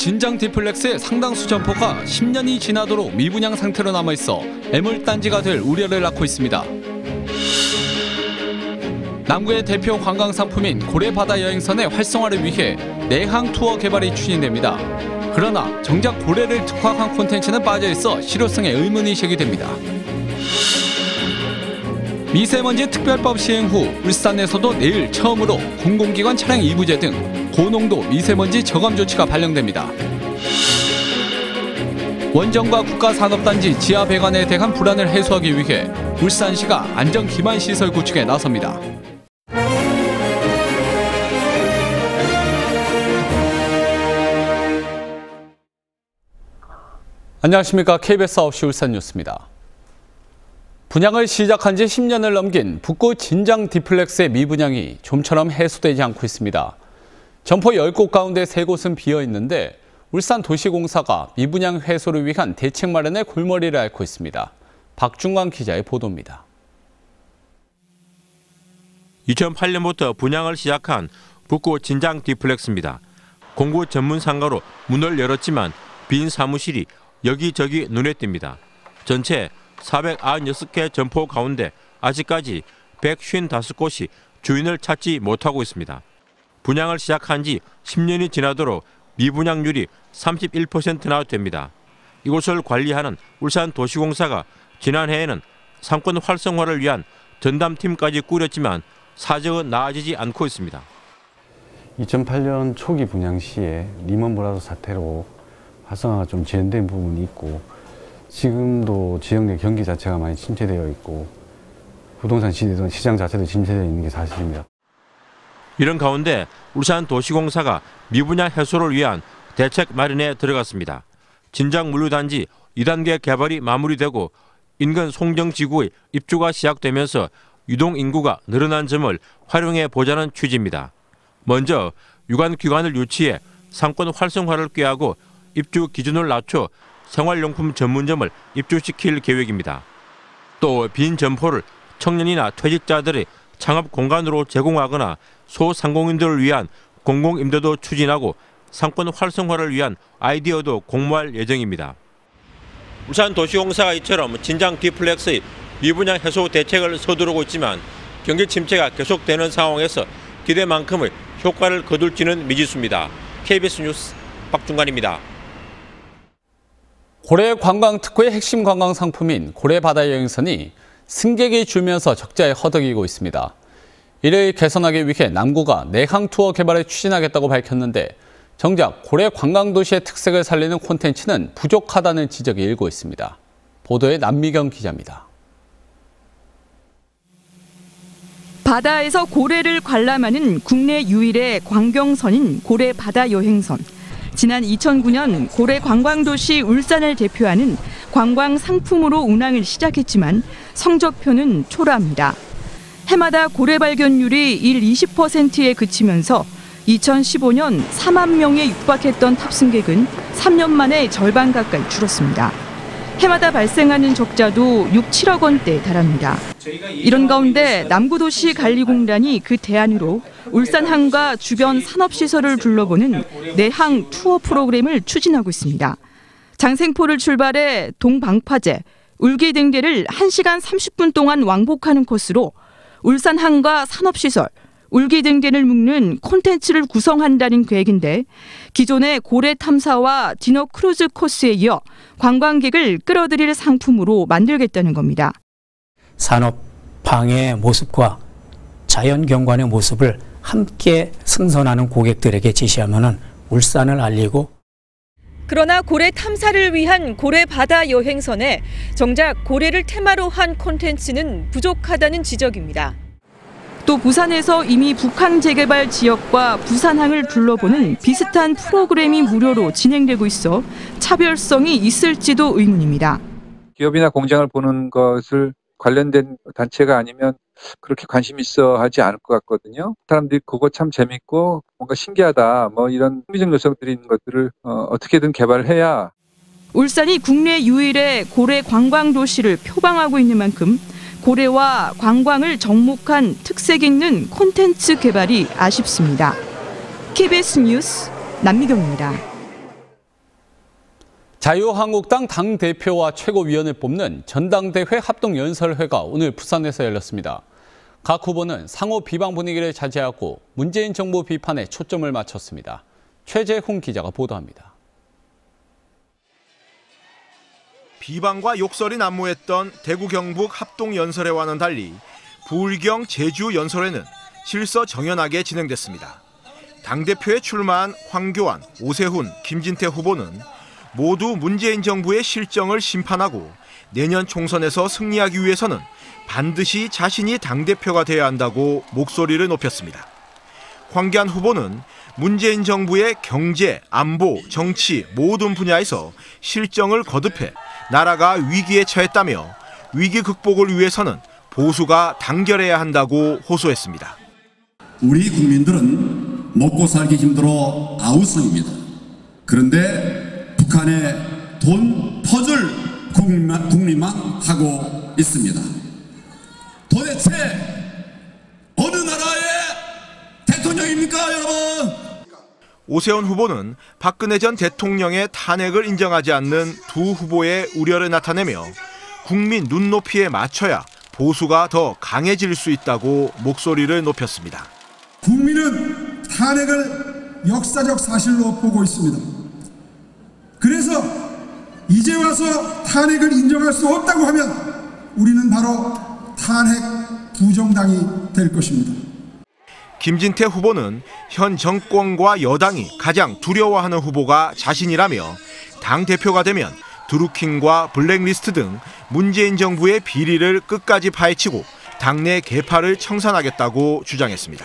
진장 디플렉스의 상당수 점포가 10년이 지나도록 미분양 상태로 남아있어 애물단지가 될 우려를 낳고 있습니다. 남구의 대표 관광 상품인 고래바다 여행선의 활성화를 위해 내항 투어 개발이 추진됩니다. 그러나 정작 고래를 특화한 콘텐츠는 빠져있어 실효성에 의문이 제기됩니다. 미세먼지 특별법 시행 후 울산에서도 내일 처음으로 공공기관 차량 2부제 등 고농도 미세먼지 저감 조치가 발령됩니다. 원정과 국가산업단지 지하 배관에 대한 불안을 해소하기 위해 울산시가 안전기반시설 구축에 나섭니다. 안녕하십니까. KBS 9시 울산 뉴스입니다. 분양을 시작한 지 10년을 넘긴 북구 진장 디플렉스의 미분양이 좀처럼 해소되지 않고 있습니다. 점포 10곳 가운데 3곳은 비어 있는데 울산도시공사가 미분양 해소를 위한 대책 마련에 골머리를 앓고 있습니다. 박중광 기자의 보도입니다. 2008년부터 분양을 시작한 북구 진장 디플렉스입니다. 공구 전문 상가로 문을 열었지만 빈 사무실이 여기저기 눈에 띕니다. 전체 496개 점포 가운데 아직까지 155곳이 주인을 찾지 못하고 있습니다. 분양을 시작한 지 10년이 지나도록 미분양률이 31%나 됩니다. 이곳을 관리하는 울산도시공사가 지난해에는 상권 활성화를 위한 전담팀까지 꾸렸지만 사정은 나아지지 않고 있습니다. 2008년 초기 분양 시에 리먼 브라더스 사태로 활성화가 좀 지연된 부분이 있고 지금도 지역 내 경기 자체가 많이 침체되어 있고 부동산 시장 자체도 침체되어 있는 게 사실입니다. 이런 가운데 울산도시공사가 미분양 해소를 위한 대책 마련에 들어갔습니다. 진장물류단지 2단계 개발이 마무리되고 인근 송정지구의 입주가 시작되면서 유동인구가 늘어난 점을 활용해 보자는 취지입니다. 먼저 유관기관을 유치해 상권 활성화를 꾀하고 입주 기준을 낮춰 생활용품 전문점을 입주시킬 계획입니다. 또 빈 점포를 청년이나 퇴직자들의 창업 공간으로 제공하거나 소상공인들을 위한 공공임대도 추진하고 상권 활성화를 위한 아이디어도 공모할 예정입니다. 울산도시공사가 이처럼 진장 디플렉스의 미분양 해소 대책을 서두르고 있지만 경기 침체가 계속되는 상황에서 기대만큼의 효과를 거둘지는 미지수입니다. KBS 뉴스 박중관입니다. 고래 관광 특구의 핵심 관광 상품인 고래바다 여행선이 승객이 줄면서 적자에 허덕이고 있습니다. 이를 개선하기 위해 남구가 내항 투어 개발을 추진하겠다고 밝혔는데 정작 고래 관광도시의 특색을 살리는 콘텐츠는 부족하다는 지적이 일고 있습니다. 보도에 남미경 기자입니다. 바다에서 고래를 관람하는 국내 유일의 관경선인 고래바다 여행선. 지난 2009년 고래 관광도시 울산을 대표하는 관광 상품으로 운항을 시작했지만 성적표는 초라합니다. 해마다 고래 발견율이 20%에 그치면서 2015년 4만 명에 육박했던 탑승객은 3년 만에 절반 가까이 줄었습니다. 해마다 발생하는 적자도 6, 7억 원대에 달합니다. 이런 가운데 남구도시관리공단이 그 대안으로 울산항과 주변 산업시설을 둘러보는 내항 투어 프로그램을 추진하고 있습니다. 장생포를 출발해 동방파제, 울기등대를 1시간 30분 동안 왕복하는 코스로 울산항과 산업시설, 울기등대를 묶는 콘텐츠를 구성한다는 계획인데 기존의 고래 탐사와 디너 크루즈 코스에 이어 관광객을 끌어들일 상품으로 만들겠다는 겁니다. 산업항의 모습과 자연경관의 모습을 함께 승선하는 고객들에게 제시하면 울산을 알리고 그러나 고래 탐사를 위한 고래바다 여행선에 정작 고래를 테마로 한 콘텐츠는 부족하다는 지적입니다. 또 부산에서 이미 북항 재개발 지역과 부산항을 둘러보는 비슷한 프로그램이 무료로 진행되고 있어 차별성이 있을지도 의문입니다. 기업이나 공장을 보는 것을 관련된 단체가 아니면 그렇게 관심 있어 하지 않을 것 같거든요. 사람들이 그거 참 재밌고 뭔가 신기하다 뭐 이런 흥미적 요소들이 있는 것들을 어떻게든 개발을 해야. 울산이 국내 유일의 고래 관광 도시를 표방하고 있는 만큼 고래와 관광을 접목한 특색 있는 콘텐츠 개발이 아쉽습니다. KBS 뉴스 남미경입니다. 자유한국당 당대표와 최고위원을 뽑는 전당대회 합동연설회가 오늘 부산에서 열렸습니다. 각 후보는 상호 비방 분위기를 자제하고 문재인 정부 비판에 초점을 맞췄습니다. 최재훈 기자가 보도합니다. 비방과 욕설이 난무했던 대구 경북 합동연설회와는 달리 부울경 제주 연설회는 질서정연하게 진행됐습니다. 당대표에 출마한 황교안, 오세훈, 김진태 후보는 모두 문재인 정부의 실정을 심판하고 내년 총선에서 승리하기 위해서는 반드시 자신이 당대표가 돼야 한다고 목소리를 높였습니다. 황교안 후보는 문재인 정부의 경제, 안보, 정치 모든 분야에서 실정을 거듭해 나라가 위기에 처했다며 위기 극복을 위해서는 보수가 단결해야 한다고 호소했습니다. 우리 국민들은 먹고 살기 힘들어 아우성입니다. 그런데 북한의 돈 퍼줄 국리만 하고 있습니다. 도대체 어느 나라의 대통령입니까, 여러분? 오세훈 후보는 박근혜 전 대통령의 탄핵을 인정하지 않는 두 후보의 우려를 나타내며 국민 눈높이에 맞춰야 보수가 더 강해질 수 있다고 목소리를 높였습니다. 국민은 탄핵을 역사적 사실로 보고 있습니다. 그래서 이제 와서 탄핵을 인정할 수 없다고 하면 우리는 바로 탄핵 부정당이 될 것입니다. 김진태 후보는 현 정권과 여당이 가장 두려워하는 후보가 자신이라며 당대표가 되면 드루킹과 블랙리스트 등 문재인 정부의 비리를 끝까지 파헤치고 당내 개파를 청산하겠다고 주장했습니다.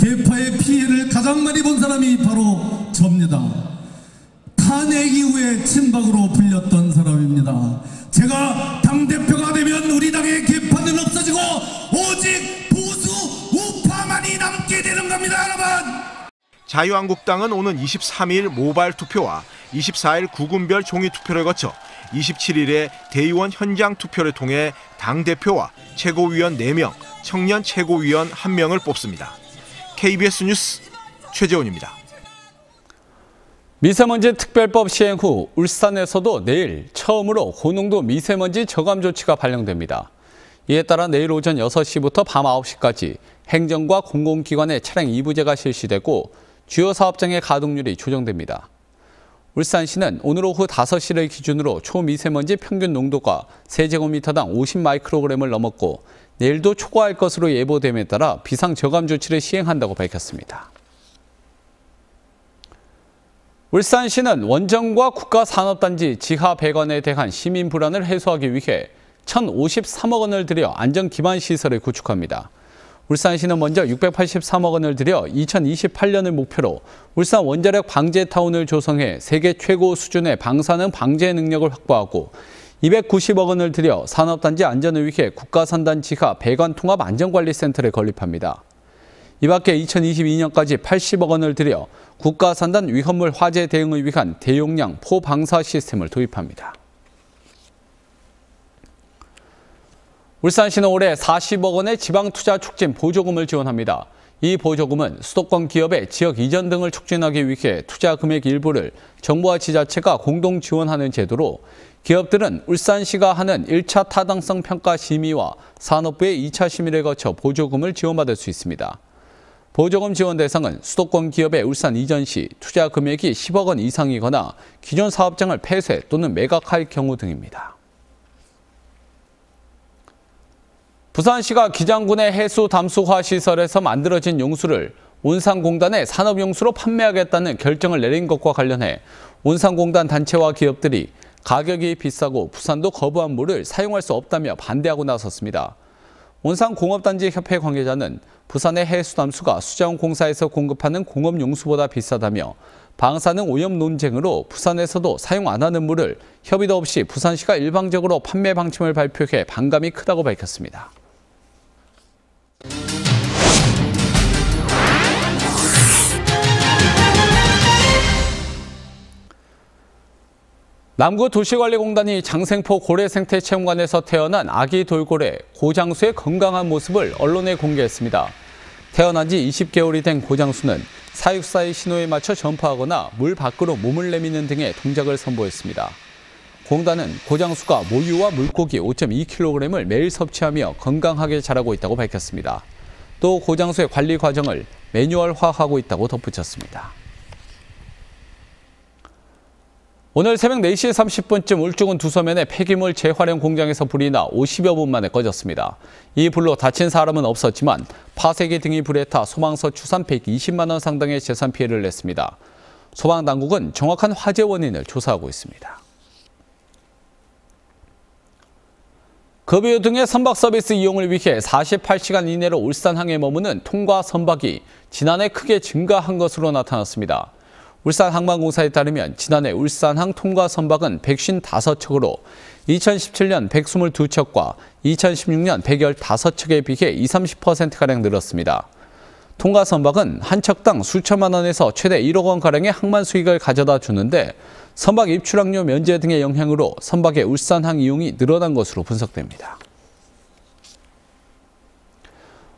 개파의 피해를 가장 많이 본 사람이 바로 접니다. 탄핵 이후에 친박으로 불렸던 사람입니다. 제가 당대표가 되면 우리 당의 개파는 없어지고 오직 보수 우파만이 남게 되는 겁니다, 여러분. 자유한국당은 오는 23일 모바일 투표와 24일 구군별 종이 투표를 거쳐 27일에 대의원 현장 투표를 통해 당대표와 최고위원 4명, 청년 최고위원 1명을 뽑습니다. KBS 뉴스 최재훈입니다. 미세먼지 특별법 시행 후 울산에서도 내일 처음으로 고농도 미세먼지 저감 조치가 발령됩니다. 이에 따라 내일 오전 6시부터 밤 9시까지 행정과 공공기관의 차량 2부제가 실시되고 주요 사업장의 가동률이 조정됩니다. 울산시는 오늘 오후 5시를 기준으로 초미세먼지 평균 농도가 세제곱미터당 50마이크로그램을 넘었고 내일도 초과할 것으로 예보됨에 따라 비상저감 조치를 시행한다고 밝혔습니다. 울산시는 원정과 국가산업단지 지하 배관에 대한 시민 불안을 해소하기 위해 1,053억 원을 들여 안전기반시설을 구축합니다. 울산시는 먼저 683억 원을 들여 2028년을 목표로 울산 원자력 방제타운을 조성해 세계 최고 수준의 방사능 방제 능력을 확보하고 290억 원을 들여 산업단지 안전을 위해 국가산단 지하 배관통합 안전관리센터를 건립합니다. 이 밖에 2022년까지 80억 원을 들여 국가산단 위험물 화재 대응을 위한 대용량 포방사 시스템을 도입합니다. 울산시는 올해 40억 원의 지방투자 촉진 보조금을 지원합니다. 이 보조금은 수도권 기업의 지역 이전 등을 촉진하기 위해 투자 금액 일부를 정부와 지자체가 공동 지원하는 제도로 기업들은 울산시가 하는 1차 타당성 평가 심의와 산업부의 2차 심의를 거쳐 보조금을 지원받을 수 있습니다. 보조금 지원 대상은 수도권 기업의 울산 이전 시 투자 금액이 10억 원 이상이거나 기존 사업장을 폐쇄 또는 매각할 경우 등입니다. 부산시가 기장군의 해수 담수화 시설에서 만들어진 용수를 온산공단에 산업용수로 판매하겠다는 결정을 내린 것과 관련해 온산공단 단체와 기업들이 가격이 비싸고 부산도 거부한 물을 사용할 수 없다며 반대하고 나섰습니다. 온산공업단지협회 관계자는 부산의 해수담수가 수자원공사에서 공급하는 공업용수보다 비싸다며 방사능 오염 논쟁으로 부산에서도 사용 안 하는 물을 협의도 없이 부산시가 일방적으로 판매 방침을 발표해 반감이 크다고 밝혔습니다. 남구도시관리공단이 장생포 고래생태체험관에서 태어난 아기 돌고래 고장수의 건강한 모습을 언론에 공개했습니다. 태어난 지 20개월이 된 고장수는 사육사의 신호에 맞춰 점프하거나 물 밖으로 몸을 내미는 등의 동작을 선보였습니다. 공단은 고장수가 모유와 물고기 5.2kg을 매일 섭취하며 건강하게 자라고 있다고 밝혔습니다. 또 고장수의 관리 과정을 매뉴얼화하고 있다고 덧붙였습니다. 오늘 새벽 4시 30분쯤 울주군 두서면의 폐기물 재활용 공장에서 불이 나 50여 분 만에 꺼졌습니다. 이 불로 다친 사람은 없었지만 파쇄기 등이 불에 타 소방서 추산 120만 원 상당의 재산 피해를 냈습니다. 소방당국은 정확한 화재 원인을 조사하고 있습니다. 급유 등의 선박 서비스 이용을 위해 48시간 이내로 울산항에 머무는 통과 선박이 지난해 크게 증가한 것으로 나타났습니다. 울산항만공사에 따르면 지난해 울산항 통과 선박은 155척으로 2017년 122척과 2016년 115척에 비해 20-30%가량 늘었습니다. 통과 선박은 한 척당 수천만 원에서 최대 1억 원가량의 항만 수익을 가져다 주는데 선박 입출항료 면제 등의 영향으로 선박의 울산항 이용이 늘어난 것으로 분석됩니다.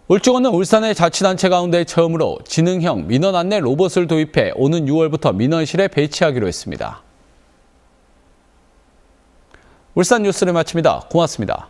울주군은 울산의 자치단체 가운데 처음으로 지능형 민원 안내 로봇을 도입해 오는 6월부터 민원실에 배치하기로 했습니다. 울산 뉴스를 마칩니다. 고맙습니다.